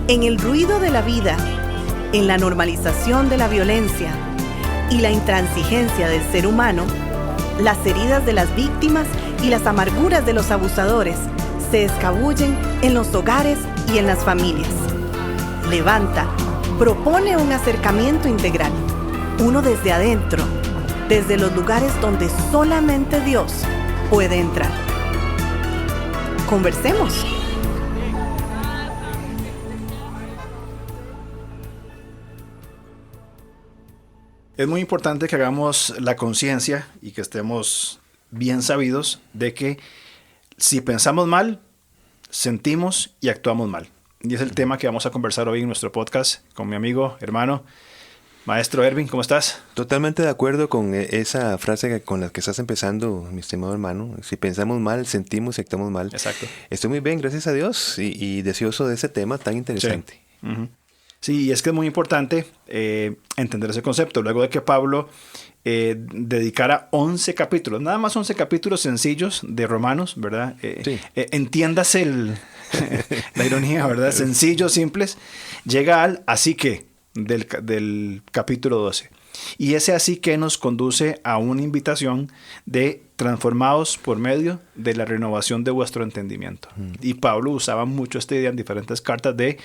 En el ruido de la vida, en la normalización de la violencia y la intransigencia del ser humano, las heridas de las víctimas y las amarguras de los abusadores se escabullen en los hogares y en las familias. Levanta propone un acercamiento integral, uno desde adentro, desde los lugares donde solamente Dios puede entrar. Conversemos. Es muy importante que hagamos la conciencia y que estemos bien sabidos de que si pensamos mal, sentimos y actuamos mal. Y es el tema que vamos a conversar hoy en nuestro podcast con mi amigo, hermano, maestro Erwin. ¿Cómo estás? Totalmente de acuerdo con esa frase con la que estás empezando, mi estimado hermano. Si pensamos mal, sentimos y actuamos mal. Exacto. Estoy muy bien, gracias a Dios, y deseoso de ese tema tan interesante. Sí. Uh-huh. Sí, y es que es muy importante entender ese concepto. Luego de que Pablo dedicara 11 capítulos, nada más 11 capítulos sencillos de Romanos, ¿verdad? Sí. Entiéndase la ironía, ¿verdad? Sencillos, simples. Llega al así que del capítulo 12. Y ese así que nos conduce a una invitación de transformados por medio de la renovación de vuestro entendimiento. Y Pablo usaba mucho esta idea en diferentes cartas de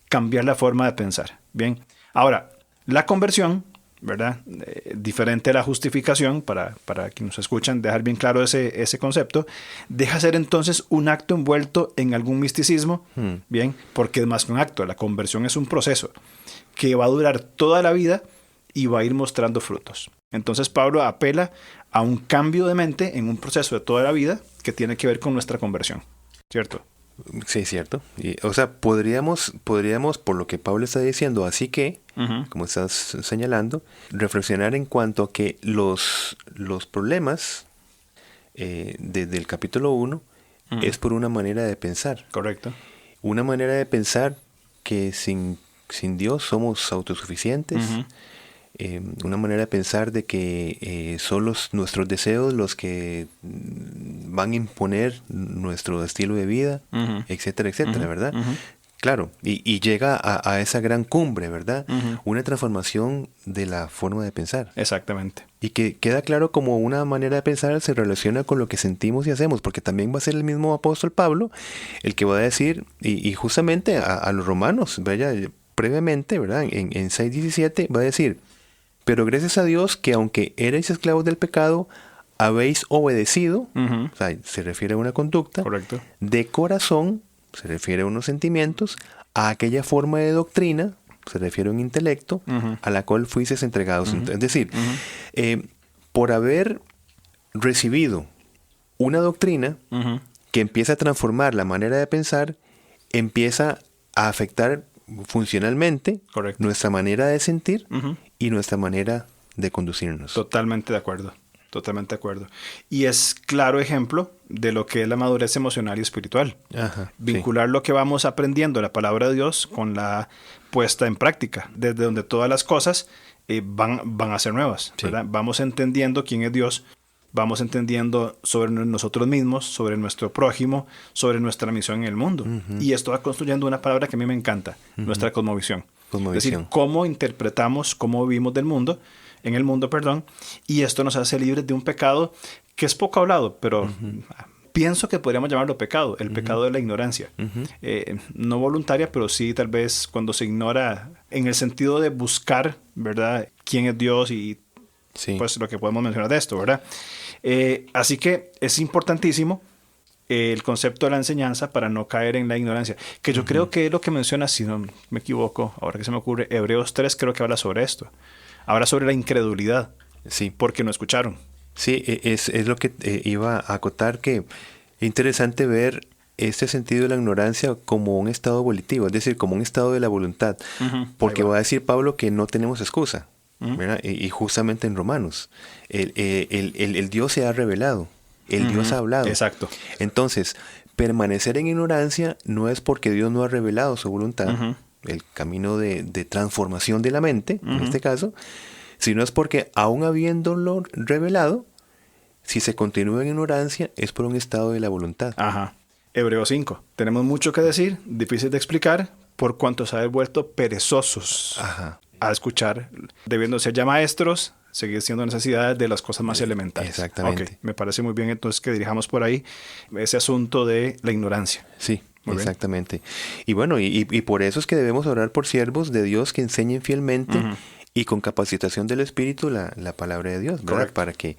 cambiar la forma de pensar. Bien, ahora, la conversión, ¿verdad? Diferente a la justificación, para quienes nos escuchan, dejar bien claro ese concepto, deja ser entonces un acto envuelto en algún misticismo, bien, porque es más que un acto. La conversión es un proceso que va a durar toda la vida y va a ir mostrando frutos. Entonces Pablo apela a un cambio de mente en un proceso de toda la vida que tiene que ver con nuestra conversión, ¿cierto? Sí, cierto. O sea, podríamos, por lo que Pablo está diciendo, así que, como estás señalando, reflexionar en cuanto a que los problemas del capítulo 1 es por una manera de pensar. Correcto. Una manera de pensar que sin Dios somos autosuficientes. Una manera de pensar de que son nuestros deseos los que van a imponer nuestro estilo de vida, etcétera, etcétera, ¿verdad? Claro, y llega a esa gran cumbre, ¿verdad? Una transformación de la forma de pensar. Exactamente. Y que queda claro como una manera de pensar se relaciona con lo que sentimos y hacemos, porque también va a ser el mismo apóstol Pablo el que va a decir, y justamente a los romanos, vaya, previamente, ¿verdad? En 6:17 va a decir: pero gracias a Dios que aunque erais esclavos del pecado, habéis obedecido, o sea, se refiere a una conducta, correcto, de corazón, se refiere a unos sentimientos, a aquella forma de doctrina, se refiere a un intelecto, a la cual fuisteis entregados. Es decir, por haber recibido una doctrina que empieza a transformar la manera de pensar, empieza a afectar funcionalmente correcto, nuestra manera de sentir y nuestra manera de conducirnos. Totalmente de acuerdo, totalmente de acuerdo. Y es claro ejemplo de lo que es la madurez emocional y espiritual. Vincular lo que vamos aprendiendo, la palabra de Dios, con la puesta en práctica, desde donde todas las cosas van a ser nuevas, ¿verdad? Vamos entendiendo quién es Dios, vamos entendiendo sobre nosotros mismos, sobre nuestro prójimo, sobre nuestra misión en el mundo. Y esto va construyendo una palabra que a mí me encanta, nuestra cosmovisión. Es decir, cómo interpretamos, cómo vivimos en el mundo, y esto nos hace libres de un pecado que es poco hablado, pero pienso que podríamos llamarlo pecado, el pecado de la ignorancia. No voluntaria, pero sí tal vez cuando se ignora en el sentido de buscar, ¿verdad?, quién es Dios y pues lo que podemos mencionar de esto, ¿verdad? Así que es importantísimo el concepto de la enseñanza para no caer en la ignorancia, que yo creo que es lo que menciona, si no me equivoco, ahora que se me ocurre, Hebreos 3 creo que habla sobre esto. Habla sobre la incredulidad, porque no escucharon. Sí, es lo que iba a acotar, que es interesante ver este sentido de la ignorancia como un estado volitivo, es decir, como un estado de la voluntad, porque va a decir Pablo que no tenemos excusa. ¿Verdad? Y justamente en Romanos el Dios se ha revelado, el Dios ha hablado. Exacto. Entonces, permanecer en ignorancia no es porque Dios no ha revelado su voluntad, el camino de transformación de la mente, en este caso, sino es porque aún habiéndolo revelado, si se continúa en ignorancia es por un estado de la voluntad. Hebreos 5. Tenemos mucho que decir, difícil de explicar, por cuanto se han vuelto perezosos a escuchar, debiendo ser ya maestros, seguir siendo necesidades de las cosas más elementales. Exactamente. Okay. Me parece muy bien entonces que dirijamos por ahí ese asunto de la ignorancia. Sí, muy exactamente. Bien. Y bueno, y por eso es que debemos orar por siervos de Dios que enseñen fielmente y con capacitación del Espíritu la palabra de Dios, ¿verdad? Correcto. Para que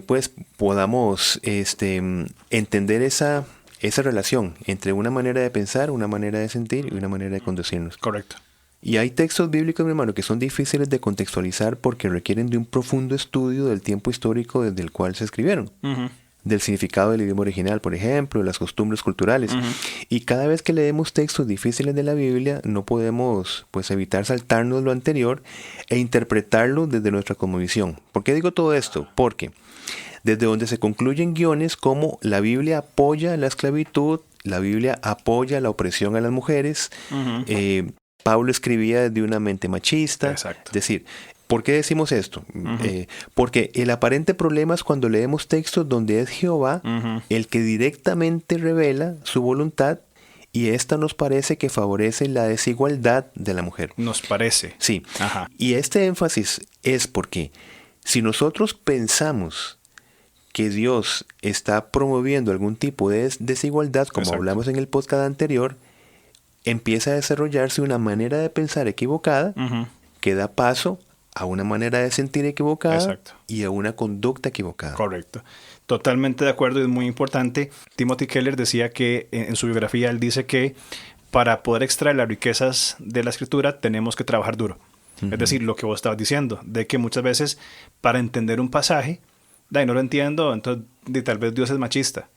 pues podamos entender esa relación entre una manera de pensar, una manera de sentir y una manera de conducirnos. Correcto. Y hay textos bíblicos, mi hermano, que son difíciles de contextualizar porque requieren de un profundo estudio del tiempo histórico desde el cual se escribieron. Del significado del idioma original, por ejemplo, de las costumbres culturales. Y cada vez que leemos textos difíciles de la Biblia, no podemos pues evitar saltarnos lo anterior e interpretarlo desde nuestra cosmovisión. ¿Por qué digo todo esto? Porque desde donde se concluyen guiones como la Biblia apoya la esclavitud, la Biblia apoya la opresión a las mujeres, Pablo escribía desde una mente machista. Exacto. Es decir, ¿por qué decimos esto? Porque el aparente problema es cuando leemos textos donde es Jehová el que directamente revela su voluntad y esta nos parece que favorece la desigualdad de la mujer. Nos parece. Sí. Y este énfasis es porque si nosotros pensamos que Dios está promoviendo algún tipo de desigualdad, como hablamos en el podcast anterior, empieza a desarrollarse una manera de pensar equivocada que da paso a una manera de sentir equivocada y a una conducta equivocada. Correcto. Totalmente de acuerdo, y es muy importante. Timothy Keller decía que en su biografía, él dice que para poder extraer las riquezas de la Escritura tenemos que trabajar duro. Es decir, lo que vos estabas diciendo, de que muchas veces para entender un pasaje, no lo entiendo, entonces tal vez Dios es machista.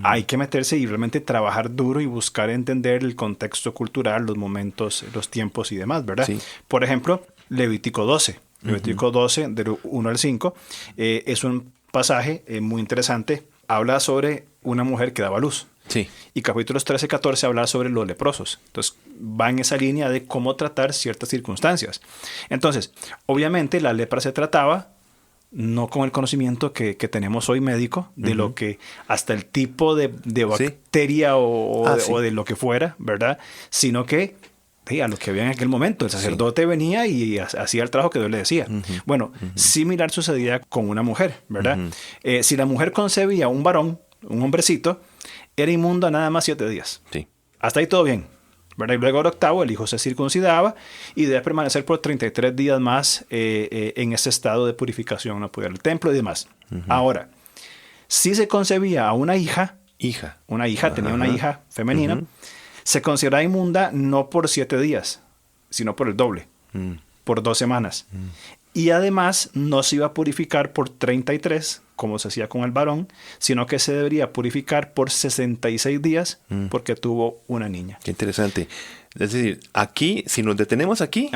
Hay que meterse y realmente trabajar duro y buscar entender el contexto cultural, los momentos, los tiempos y demás, ¿verdad? Sí. Por ejemplo, Levítico 12. Levítico 12, del 1 al 5, es un pasaje muy interesante. Habla sobre una mujer que daba luz. Sí. Y capítulos 13 y 14 habla sobre los leprosos. Entonces, va en esa línea de cómo tratar ciertas circunstancias. Entonces, obviamente, la lepra se trataba no con el conocimiento que tenemos hoy médico, de lo que, hasta el tipo de bacteria o de lo que fuera, ¿verdad? Sino que a lo que había en aquel momento, el sacerdote venía y hacía el trabajo que Dios le decía. Bueno, similar sucedía con una mujer, ¿verdad? Si la mujer concebía un varón, un hombrecito, era inmunda nada más 7 días. Sí. Hasta ahí todo bien, ¿verdad? Y luego al octavo el hijo se circuncidaba y debía permanecer por 33 días más en ese estado de purificación, no podía ir al templo y demás. Ahora, si se concebía a una hija, tenía una hija femenina, se consideraba inmunda no por 7 días, sino por el doble, por 2 semanas. Y además no se iba a purificar por 33, como se hacía con el varón, sino que se debería purificar por 66 días porque tuvo una niña. Qué interesante. Es decir, aquí, si nos detenemos aquí...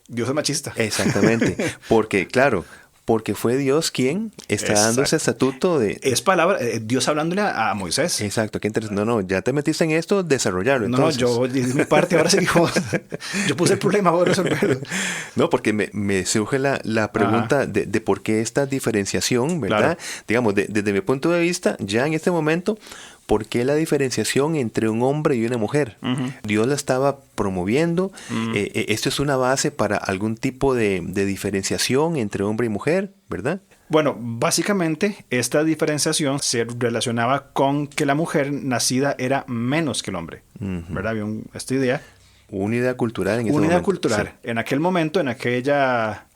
Dios es machista. Exactamente. Porque, claro, porque fue Dios quien está dando ese estatuto de... Es palabra, Dios hablándole a Moisés. Exacto, qué interesante. No, ya te metiste en esto, desarrollarlo. Entonces. No, yo hice mi parte, ahora sí dijo, yo puse el problema, voy a resolverlo. No, porque me surge la pregunta de por qué esta diferenciación, ¿verdad? Claro. Digamos, desde mi punto de vista, ya en este momento... ¿Por qué la diferenciación entre un hombre y una mujer? Dios la estaba promoviendo. Esto es una base para algún tipo de diferenciación entre hombre y mujer, ¿verdad? Bueno, básicamente esta diferenciación se relacionaba con que la mujer nacida era menos que el hombre, ¿verdad? Había esta idea. Una idea cultural en ese momento. Una idea cultural. Sí. En aquel momento, en aquella...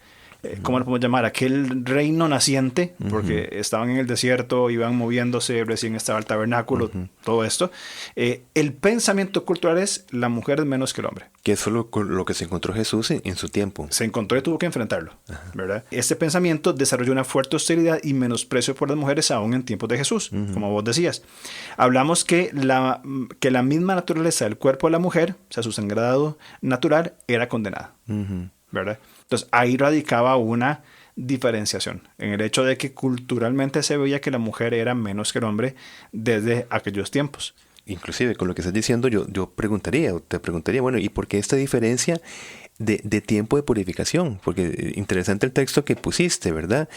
¿cómo lo podemos llamar? Aquel reino naciente, porque estaban en el desierto, iban moviéndose, recién estaba el tabernáculo, todo esto. El pensamiento cultural es la mujer es menos que el hombre. Que eso es lo que se encontró Jesús en su tiempo. Se encontró y tuvo que enfrentarlo, ¿verdad? Este pensamiento desarrolló una fuerte hostilidad y menosprecio por las mujeres aún en tiempos de Jesús, como vos decías. Hablamos que la misma naturaleza del cuerpo de la mujer, o sea, su sangrado natural, era condenada, ¿verdad? Entonces, ahí radicaba una diferenciación, en el hecho de que culturalmente se veía que la mujer era menos que el hombre desde aquellos tiempos. Inclusive, con lo que estás diciendo, yo te preguntaría, bueno, ¿y por qué esta diferencia de tiempo de purificación? Porque interesante el texto que pusiste, ¿verdad?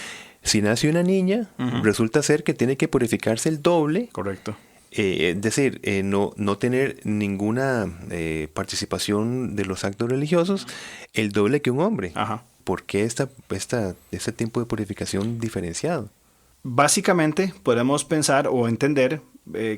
Si nace una niña, resulta ser que tiene que purificarse el doble. Correcto. Es decir, no tener ninguna participación de los actos religiosos, el doble que un hombre. Ajá. ¿Por qué este tiempo de purificación diferenciado? Básicamente podemos pensar o entender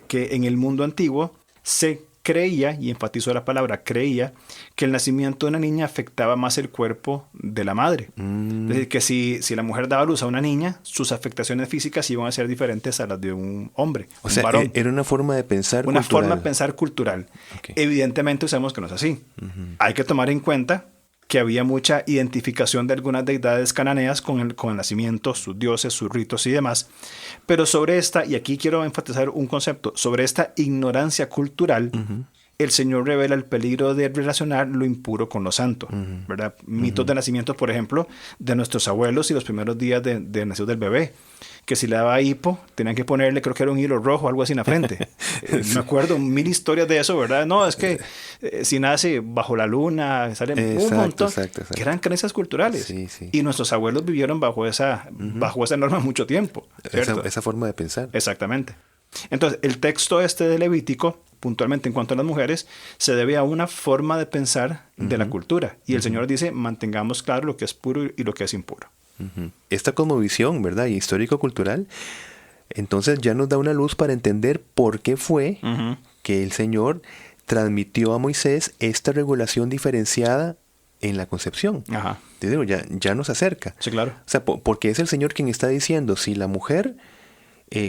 que en el mundo antiguo se creía, y enfatizo la palabra creía, que el nacimiento de una niña afectaba más el cuerpo de la madre. Es decir, que si la mujer daba luz a una niña, sus afectaciones físicas iban a ser diferentes a las de un hombre, o sea, varón. Era una forma de pensar Una cultural. forma de pensar cultural. Okay. Evidentemente sabemos que no es así. Hay que tomar en cuenta que había mucha identificación de algunas deidades cananeas con el nacimiento, sus dioses, sus ritos y demás. Pero sobre esta, y aquí quiero enfatizar un concepto, sobre esta ignorancia cultural, el Señor revela el peligro de relacionar lo impuro con lo santo, ¿verdad? Mitos de nacimiento, por ejemplo, de nuestros abuelos y los primeros días de nacido del bebé, que si le daba hipo, tenían que ponerle, creo que era un hilo rojo o algo así en la frente. Me acuerdo 1000 historias de eso, ¿verdad? No, es que si nace bajo la luna, salen un montón, que eran creencias culturales. Sí, sí. Y nuestros abuelos vivieron bajo esa norma mucho tiempo, ¿cierto? Esa forma de pensar. Exactamente. Entonces, el texto de Levítico, puntualmente en cuanto a las mujeres, se debe a una forma de pensar de la cultura. Y el Señor dice, mantengamos claro lo que es puro y lo que es impuro. Esta cosmovisión, ¿verdad? Y histórico-cultural, entonces ya nos da una luz para entender por qué fue que el Señor transmitió a Moisés esta regulación diferenciada en la concepción. Ajá. Te digo, ya nos acerca. Sí, claro. O sea, porque es el Señor quien está diciendo, si la mujer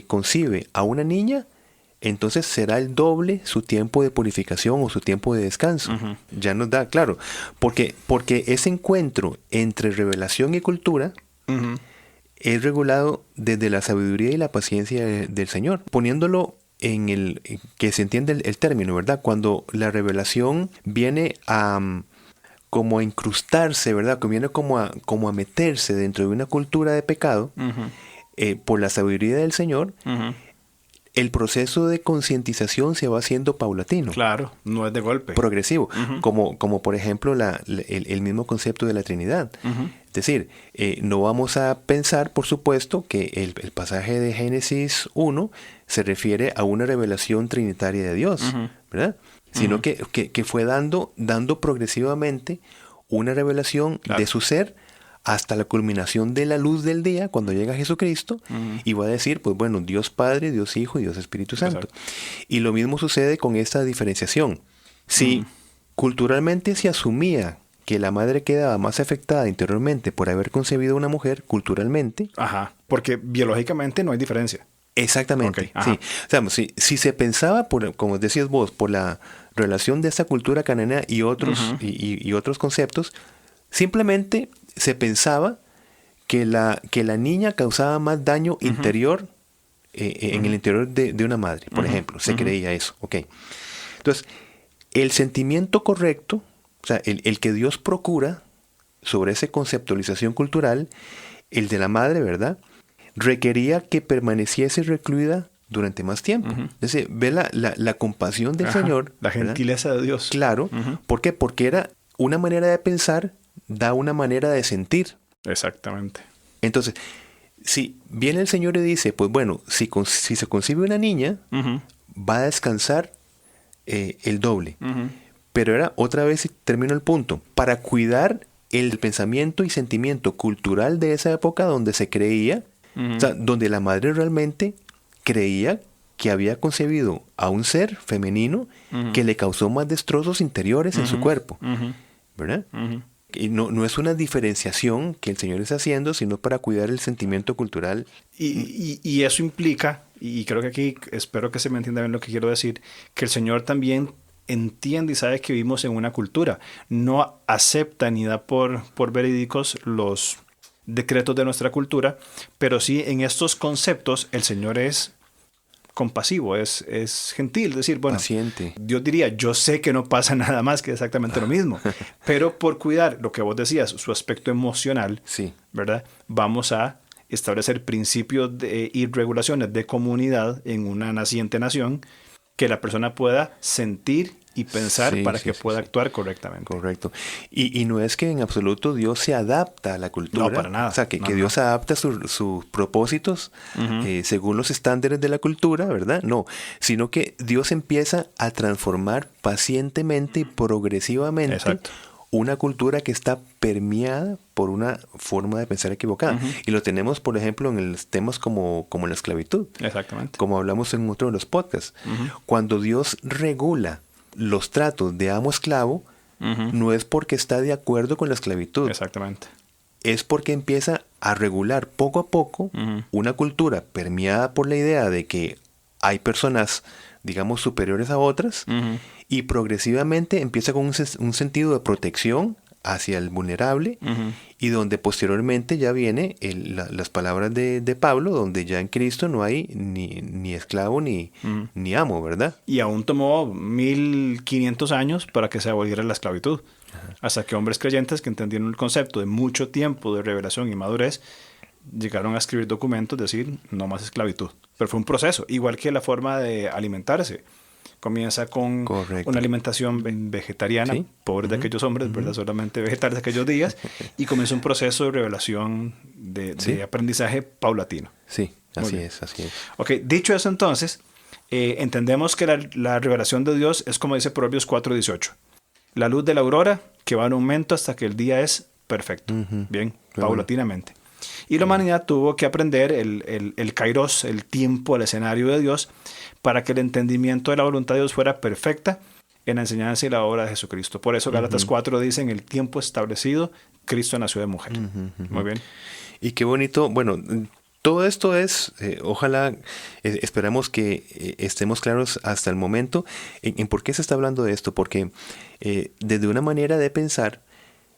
concibe a una niña, entonces será el doble su tiempo de purificación o su tiempo de descanso. Ya nos da, claro, porque ese encuentro entre revelación y cultura es regulado desde la sabiduría y la paciencia del Señor, poniéndolo en que se entiende el término, ¿verdad? Cuando la revelación viene a como a incrustarse, ¿verdad? Que viene como a meterse dentro de una cultura de pecado, por la sabiduría del Señor, el proceso de concientización se va haciendo paulatino. Claro, no es de golpe. Progresivo. Como por ejemplo el mismo concepto de la Trinidad. Es decir, no vamos a pensar, por supuesto, que el pasaje de Génesis 1 se refiere a una revelación trinitaria de Dios, ¿verdad? Sino que fue dando progresivamente una revelación de su ser hasta la culminación de la luz del día, cuando llega Jesucristo, y va a decir, pues bueno, Dios Padre, Dios Hijo y Dios Espíritu Santo. Exacto. Y lo mismo sucede con esta diferenciación. Si culturalmente se asumía que la madre quedaba más afectada interiormente por haber concebido a una mujer, culturalmente... Ajá, porque biológicamente no hay diferencia. Exactamente, sí. O sea, si se pensaba, como decías vos, por la relación de esta cultura cananea y otros, y otros conceptos, simplemente se pensaba que la niña causaba más daño interior en el interior de una madre, por ejemplo. Se creía eso. Okay. Entonces, el sentimiento correcto, o sea, el que Dios procura sobre esa conceptualización cultural, el de la madre, ¿verdad?, requería que permaneciese recluida durante más tiempo. Es decir, ve la compasión del Señor. La gentileza, ¿verdad?, de Dios. Claro. ¿Por qué? Porque era una manera de pensar, da una manera de sentir. Exactamente. Entonces, si viene el Señor y dice, pues bueno, si se concibe una niña, va a descansar el doble. Pero era, otra vez, termino el punto, para cuidar el pensamiento y sentimiento cultural de esa época donde se creía, o sea, donde la madre realmente creía que había concebido a un ser femenino que le causó más destrozos interiores en su cuerpo. ¿Verdad? Y no es una diferenciación que el Señor está haciendo, sino para cuidar el sentimiento cultural. Y eso implica, y creo que aquí espero que se me entienda bien lo que quiero decir, que el Señor también entiende y sabe que vivimos en una cultura. No acepta ni da por verídicos los decretos de nuestra cultura, pero sí en estos conceptos el Señor es compasivo, es gentil, es decir, bueno, paciente. Dios diría, yo sé que no pasa nada más que exactamente lo mismo, pero por cuidar lo que vos decías, su aspecto emocional, sí, ¿verdad? Vamos a establecer principios y regulaciones de comunidad en una naciente nación que la persona pueda sentir y pensar para que pueda actuar correctamente. Correcto. Y no es que en absoluto Dios se adapta a la cultura. No, para nada. O sea, que Dios adapta sus propósitos según los estándares de la cultura, ¿verdad? No, sino que Dios empieza a transformar pacientemente y progresivamente una cultura que está permeada por una forma de pensar equivocada. Y lo tenemos, por ejemplo, en los temas como la esclavitud. Exactamente. Como hablamos en otro de los podcasts. Cuando Dios regula los tratos de amo-esclavo, no es porque está de acuerdo con la esclavitud. Exactamente. Es porque empieza a regular poco a poco una cultura permeada por la idea de que hay personas, digamos, superiores a otras, y progresivamente empieza con un sentido de protección hacia el vulnerable, y donde posteriormente ya viene las palabras de Pablo, donde ya en Cristo no hay ni esclavo ni amo, ¿verdad? Y aún tomó 1500 años para que se aboliera la esclavitud. Hasta que hombres creyentes que entendieron el concepto de mucho tiempo de revelación y madurez llegaron a escribir documentos, decir, no más esclavitud. Pero fue un proceso, igual que la forma de alimentarse. Comienza con una alimentación vegetariana, pobres de aquellos hombres, ¿verdad? Solamente vegetales de aquellos días, y comienza un proceso de revelación, de aprendizaje paulatino. Sí, así es. Ok, dicho eso entonces, entendemos que la revelación de Dios es como dice Proverbios 4:18. La luz de la aurora que va en aumento hasta que el día es perfecto. Bien, paulatinamente. Y la humanidad tuvo que aprender el kairos, el tiempo, el escenario de Dios, para que el entendimiento de la voluntad de Dios fuera perfecta en la enseñanza y la obra de Jesucristo. Por eso Gálatas 4 dice, en el tiempo establecido, Cristo nació de mujer. Muy bien. Y qué bonito, bueno, todo esto es, ojalá, esperamos que estemos claros hasta el momento en por qué se está hablando de esto, porque desde una manera de pensar,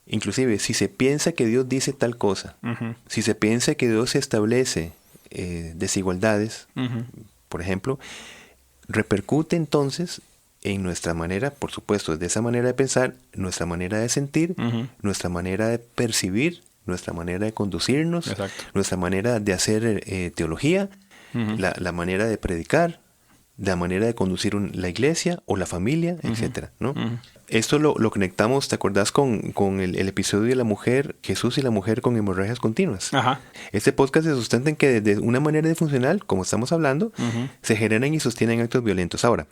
inclusive si se piensa que Dios dice tal cosa, si se piensa que Dios establece desigualdades, por ejemplo, repercute entonces en nuestra manera, por supuesto, de esa manera de pensar, nuestra manera de sentir, nuestra manera de percibir, nuestra manera de conducirnos, nuestra manera de hacer teología, la manera de predicar, la manera de conducir la iglesia o la familia, etcétera, ¿no? Esto lo conectamos, ¿te acordás con el episodio de la mujer, Jesús y la mujer con hemorragias continuas? Este podcast se sustenta en que de una manera disfuncional, como estamos hablando, se generan y sostienen actos violentos. Ahora,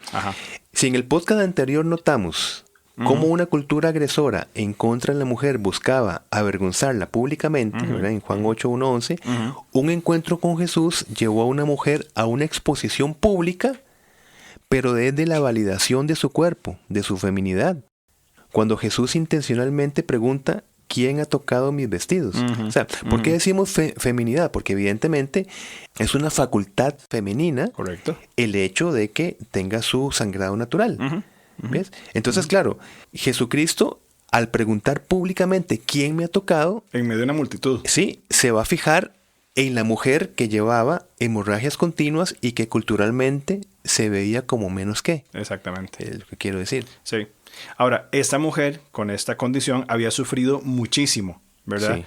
si en el podcast anterior notamos cómo una cultura agresora en contra de la mujer buscaba avergonzarla públicamente, ¿verdad? En Juan 8:1-11, un encuentro con Jesús llevó a una mujer a una exposición pública, pero desde la validación de su cuerpo, de su feminidad. Cuando Jesús intencionalmente pregunta, ¿quién ha tocado mis vestidos? O sea, ¿por qué decimos feminidad? Porque evidentemente es una facultad femenina el hecho de que tenga su sangrado natural. ¿Ves? Entonces, claro, Jesucristo, al preguntar públicamente quién me ha tocado, en medio de una multitud, sí, se va a fijar en la mujer que llevaba hemorragias continuas y que culturalmente se veía como menos que. Exactamente. Es lo que quiero decir. Sí. Ahora, esta mujer con esta condición había sufrido muchísimo, ¿verdad? Sí.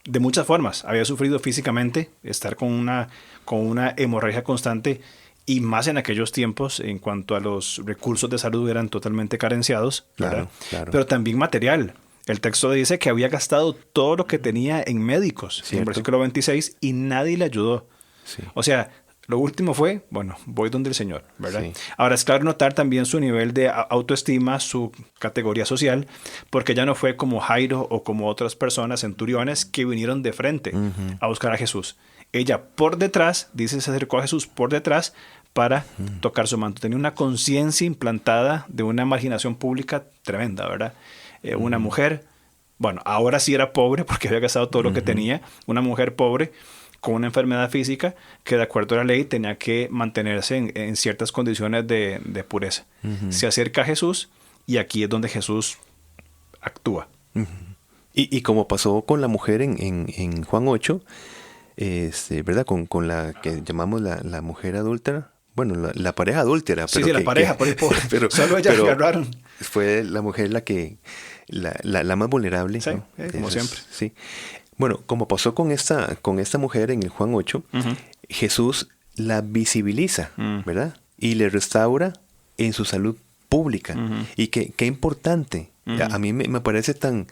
De muchas formas. Había sufrido físicamente, estar con una hemorragia constante, y más en aquellos tiempos en cuanto a los recursos de salud eran totalmente carenciados, ¿verdad? Claro. Pero también material. El texto dice que había gastado todo lo que tenía en médicos, en el versículo 26, y nadie le ayudó. Sí. O sea, lo último fue, bueno, voy donde el Señor, ¿verdad? Sí. Ahora es claro notar también su nivel de autoestima, su categoría social, porque ya no fue como Jairo o como otras personas, centuriones, que vinieron de frente a buscar a Jesús. Ella por detrás, dice, se acercó a Jesús por detrás para tocar su manto. Tenía una conciencia implantada de una marginación pública tremenda, ¿verdad? Una mujer, bueno, ahora sí era pobre porque había gastado todo lo que tenía, una mujer pobre con una enfermedad física que de acuerdo a la ley tenía que mantenerse en ciertas condiciones de pureza. Se acerca a Jesús y aquí es donde Jesús actúa. Y como pasó con la mujer en Juan 8, ¿verdad? Con la que llamamos la mujer adúltera. Bueno, la pareja adúltera. Sí, la pareja, pero solo ella agarraron. Fue la mujer la más vulnerable. Sí, ¿no? Como siempre. Sí. Bueno, como pasó con esta mujer en el Juan 8, Jesús la visibiliza, ¿verdad? Y le restaura en su salud pública. Y qué importante. A mí me parece tan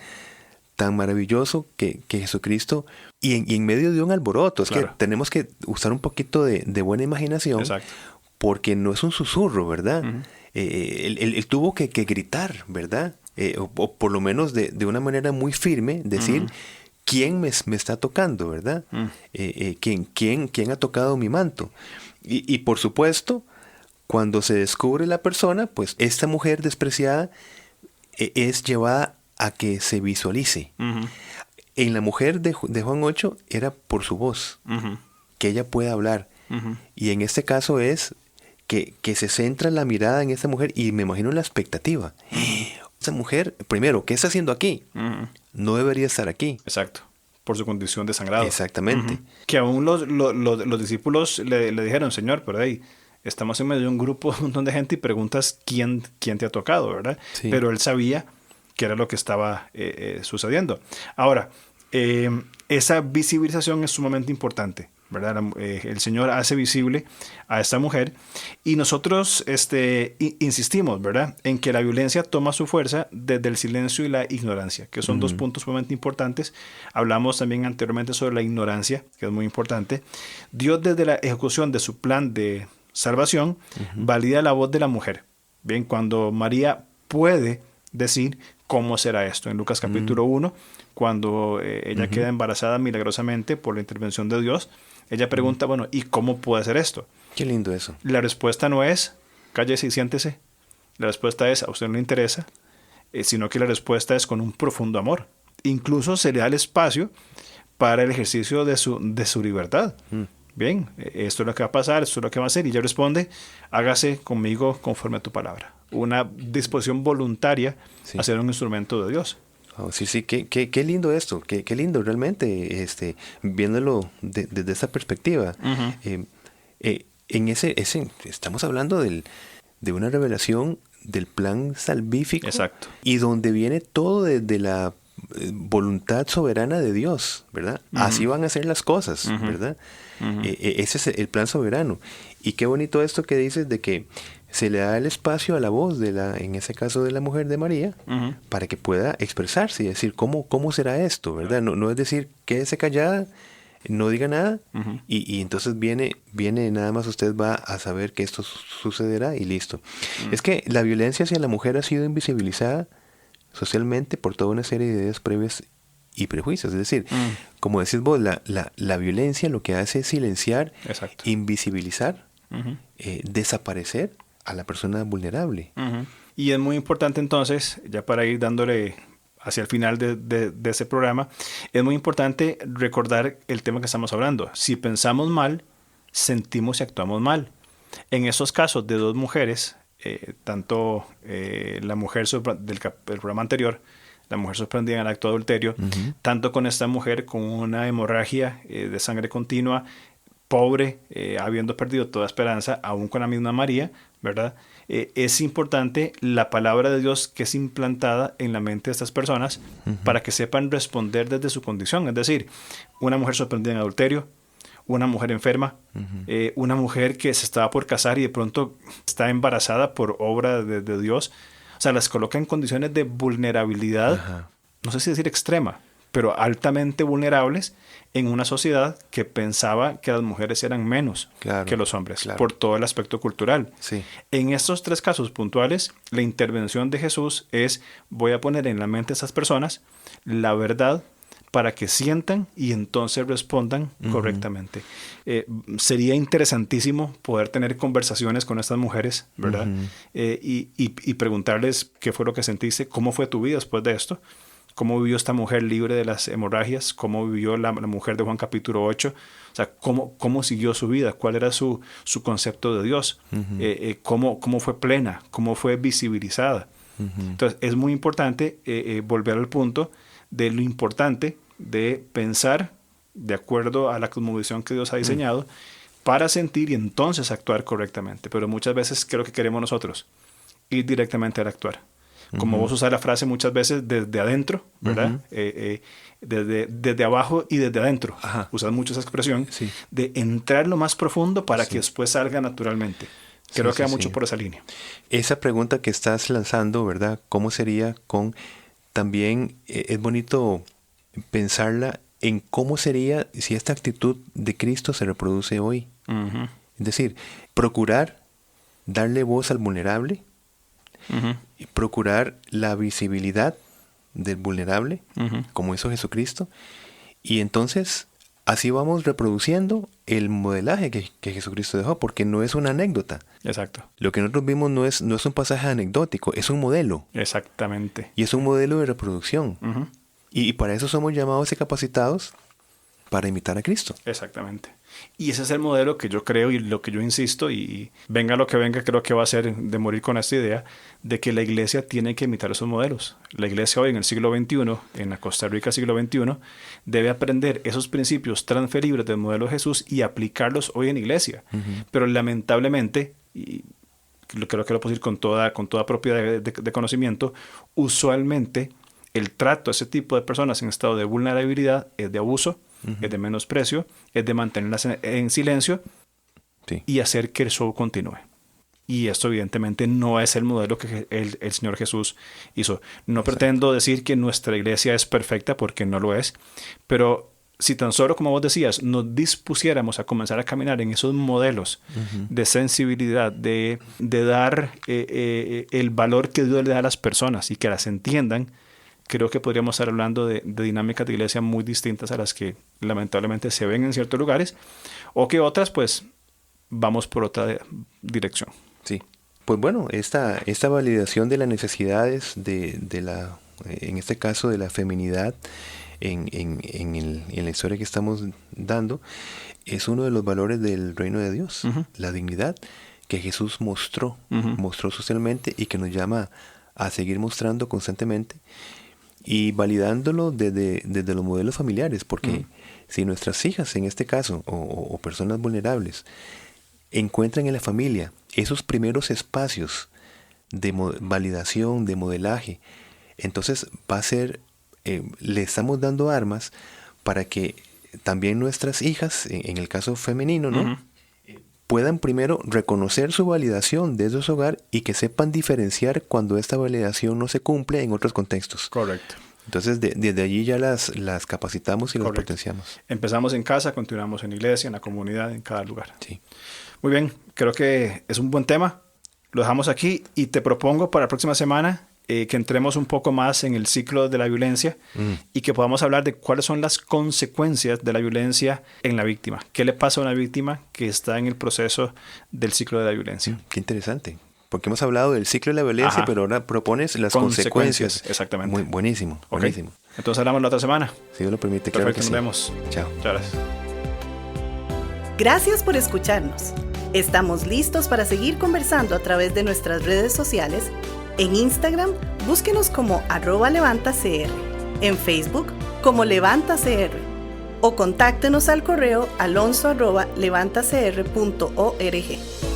maravilloso que Jesucristo, y en medio de un alboroto, es que tenemos que usar un poquito de buena imaginación. Exacto. Porque no es un susurro, ¿verdad? Él tuvo que gritar, ¿verdad? O por lo menos de una manera muy firme, decir, ¿quién me está tocando, verdad? ¿Quién ha tocado mi manto? Y por supuesto, cuando se descubre la persona, pues esta mujer despreciada es llevada a que se visualice. En la mujer de Juan 8 era por su voz, que ella pueda hablar. Y en este caso es que se centra la mirada en esta mujer, y me imagino la expectativa. Esa mujer, primero, ¿qué está haciendo aquí? No debería estar aquí. Exacto. Por su condición de sangrado. Exactamente. Que aún los discípulos le dijeron, Señor, pero ahí estamos en medio de un grupo, un montón de gente, y preguntas quién te ha tocado, ¿verdad? Sí. Pero él sabía que era lo que estaba sucediendo. Ahora, esa visibilización es sumamente importante, ¿verdad? El Señor hace visible a esta mujer, y nosotros insistimos, ¿verdad?, en que la violencia toma su fuerza desde el silencio y la ignorancia, que son dos puntos sumamente importantes. Hablamos también anteriormente sobre la ignorancia, que es muy importante. Dios, desde la ejecución de su plan de salvación, valida la voz de la mujer. Bien, cuando María puede decir cómo será esto. En Lucas capítulo 1, cuando ella queda embarazada milagrosamente por la intervención de Dios, ella pregunta, bueno, ¿y cómo puede ser esto? Qué lindo eso. La respuesta no es, cállese y siéntese. La respuesta es, a usted no le interesa, sino que la respuesta es con un profundo amor. Incluso se le da el espacio para el ejercicio de su libertad. Bien, esto es lo que va a pasar, esto es lo que va a hacer. Y ella responde, hágase conmigo conforme a tu palabra. Una disposición voluntaria a ser un instrumento de Dios. Oh, sí, qué lindo esto, qué lindo realmente, viéndolo desde esa perspectiva. Estamos hablando de una revelación del plan salvífico. Exacto. Y donde viene todo desde la voluntad soberana de Dios, ¿verdad? Así van a ser las cosas, ¿verdad? Ese es el plan soberano. Y qué bonito esto que dices de que se le da el espacio a la voz en ese caso de la mujer de María, para que pueda expresarse y decir cómo será esto, ¿verdad? No es decir, quédese callada, no diga nada, y entonces viene nada más, usted va a saber que esto sucederá y listo. Es que la violencia hacia la mujer ha sido invisibilizada socialmente por toda una serie de ideas previas y prejuicios. Es decir, como decís vos, la violencia lo que hace es silenciar, invisibilizar, desaparecer a la persona vulnerable. Y es muy importante entonces, ya para ir dándole hacia el final de ese programa, es muy importante recordar el tema que estamos hablando. Si pensamos mal, sentimos y actuamos mal. En esos casos de dos mujeres, tanto la mujer del programa anterior, la mujer sorprendida en el acto de adulterio, tanto con esta mujer con una hemorragia de sangre continua, pobre, habiendo perdido toda esperanza, aún con la misma María, ¿verdad? Es importante la palabra de Dios que es implantada en la mente de estas personas para que sepan responder desde su condición. Es decir, una mujer sorprendida en adulterio, una mujer enferma, una mujer que se estaba por casar y de pronto está embarazada por obra de Dios. O sea, las coloca en condiciones de vulnerabilidad, no sé si decir extrema, pero altamente vulnerables en una sociedad que pensaba que las mujeres eran menos que los hombres, por todo el aspecto cultural. Sí. En estos tres casos puntuales, la intervención de Jesús es, voy a poner en la mente de esas personas la verdad para que sientan y entonces respondan correctamente. Sería interesantísimo poder tener conversaciones con estas mujeres, ¿verdad? Y preguntarles qué fue lo que sentiste, cómo fue tu vida después de esto, cómo vivió esta mujer libre de las hemorragias, cómo vivió la mujer de Juan capítulo 8, o sea, cómo siguió su vida, cuál era su concepto de Dios, cómo fue plena, cómo fue visibilizada. Entonces, es muy importante volver al punto de lo importante de pensar de acuerdo a la cosmovisión que Dios ha diseñado para sentir y entonces actuar correctamente. Pero muchas veces creo que queremos nosotros ir directamente al actuar. Como vos usás la frase muchas veces desde adentro, ¿verdad? Desde abajo y desde adentro. Usas mucho esa expresión de entrar lo más profundo para que después salga naturalmente. Creo que va mucho por esa línea. Esa pregunta que estás lanzando, ¿verdad? ¿Cómo sería con... También es bonito pensarla en cómo sería si esta actitud de Cristo se reproduce hoy. Uh-huh. Es decir, procurar darle voz al vulnerable, uh-huh, y procurar la visibilidad del vulnerable, uh-huh, como hizo Jesucristo, y entonces así vamos reproduciendo el modelaje que Jesucristo dejó, porque no es una anécdota. Exacto. Lo que nosotros vimos no es un pasaje anecdótico, es un modelo. Exactamente. Y es un modelo de reproducción. Uh-huh. Y para eso somos llamados y capacitados para imitar a Cristo. Exactamente. Y ese es el modelo que yo creo y lo que yo insisto, y venga lo que venga, creo que va a ser de morir con esta idea de que la iglesia tiene que imitar esos modelos. La iglesia hoy en el siglo XXI, en la Costa Rica siglo XXI, debe aprender esos principios transferibles del modelo de Jesús y aplicarlos hoy en iglesia. Uh-huh. Pero lamentablemente, y creo que lo puedo decir con toda propiedad de conocimiento, usualmente el trato a ese tipo de personas en estado de vulnerabilidad es de abuso, uh-huh, es de menosprecio, es de mantenerlas en silencio, sí, y hacer que el show continúe. Y esto evidentemente no es el modelo que el Señor Jesús hizo. No Exacto. Pretendo decir que nuestra iglesia es perfecta, porque no lo es, pero si tan solo, como vos decías, nos dispusiéramos a comenzar a caminar en esos modelos, uh-huh, de sensibilidad, de dar el valor que Dios le da a las personas y que las entiendan, creo que podríamos estar hablando de dinámicas de iglesia muy distintas a las que lamentablemente se ven en ciertos lugares, o que otras pues vamos por otra dirección. Sí, pues bueno, esta validación de las necesidades en este caso de la feminidad en la historia que estamos dando, es uno de los valores del reino de Dios, uh-huh, la dignidad que Jesús mostró socialmente y que nos llama a seguir mostrando constantemente, y validándolo desde los modelos familiares, porque uh-huh, si nuestras hijas, en este caso, o personas vulnerables, encuentran en la familia esos primeros espacios de validación, de modelaje, entonces va a ser, le estamos dando armas para que también nuestras hijas, en el caso femenino, ¿no? Uh-huh, puedan primero reconocer su validación desde su hogar y que sepan diferenciar cuando esta validación no se cumple en otros contextos. Correcto. Entonces, desde allí ya las capacitamos y las potenciamos. Empezamos en casa, continuamos en iglesia, en la comunidad, en cada lugar. Sí. Muy bien, creo que es un buen tema. Lo dejamos aquí y te propongo para la próxima semana que entremos un poco más en el ciclo de la violencia y que podamos hablar de cuáles son las consecuencias de la violencia en la víctima. ¿Qué le pasa a una víctima que está en el proceso del ciclo de la violencia? Qué interesante. Porque hemos hablado del ciclo de la violencia, ajá, pero ahora propones las consecuencias. Exactamente. Muy buenísimo, okay, buenísimo. Entonces hablamos la otra semana. Si Dios lo permite. Perfecto, claro que nos sí. vemos. Chao. Muchas gracias. Gracias por escucharnos. Estamos listos para seguir conversando a través de nuestras redes sociales. En Instagram, búsquenos como @levantacr. En Facebook, como LevantaCR. O contáctenos al correo alonso@levantacr.org.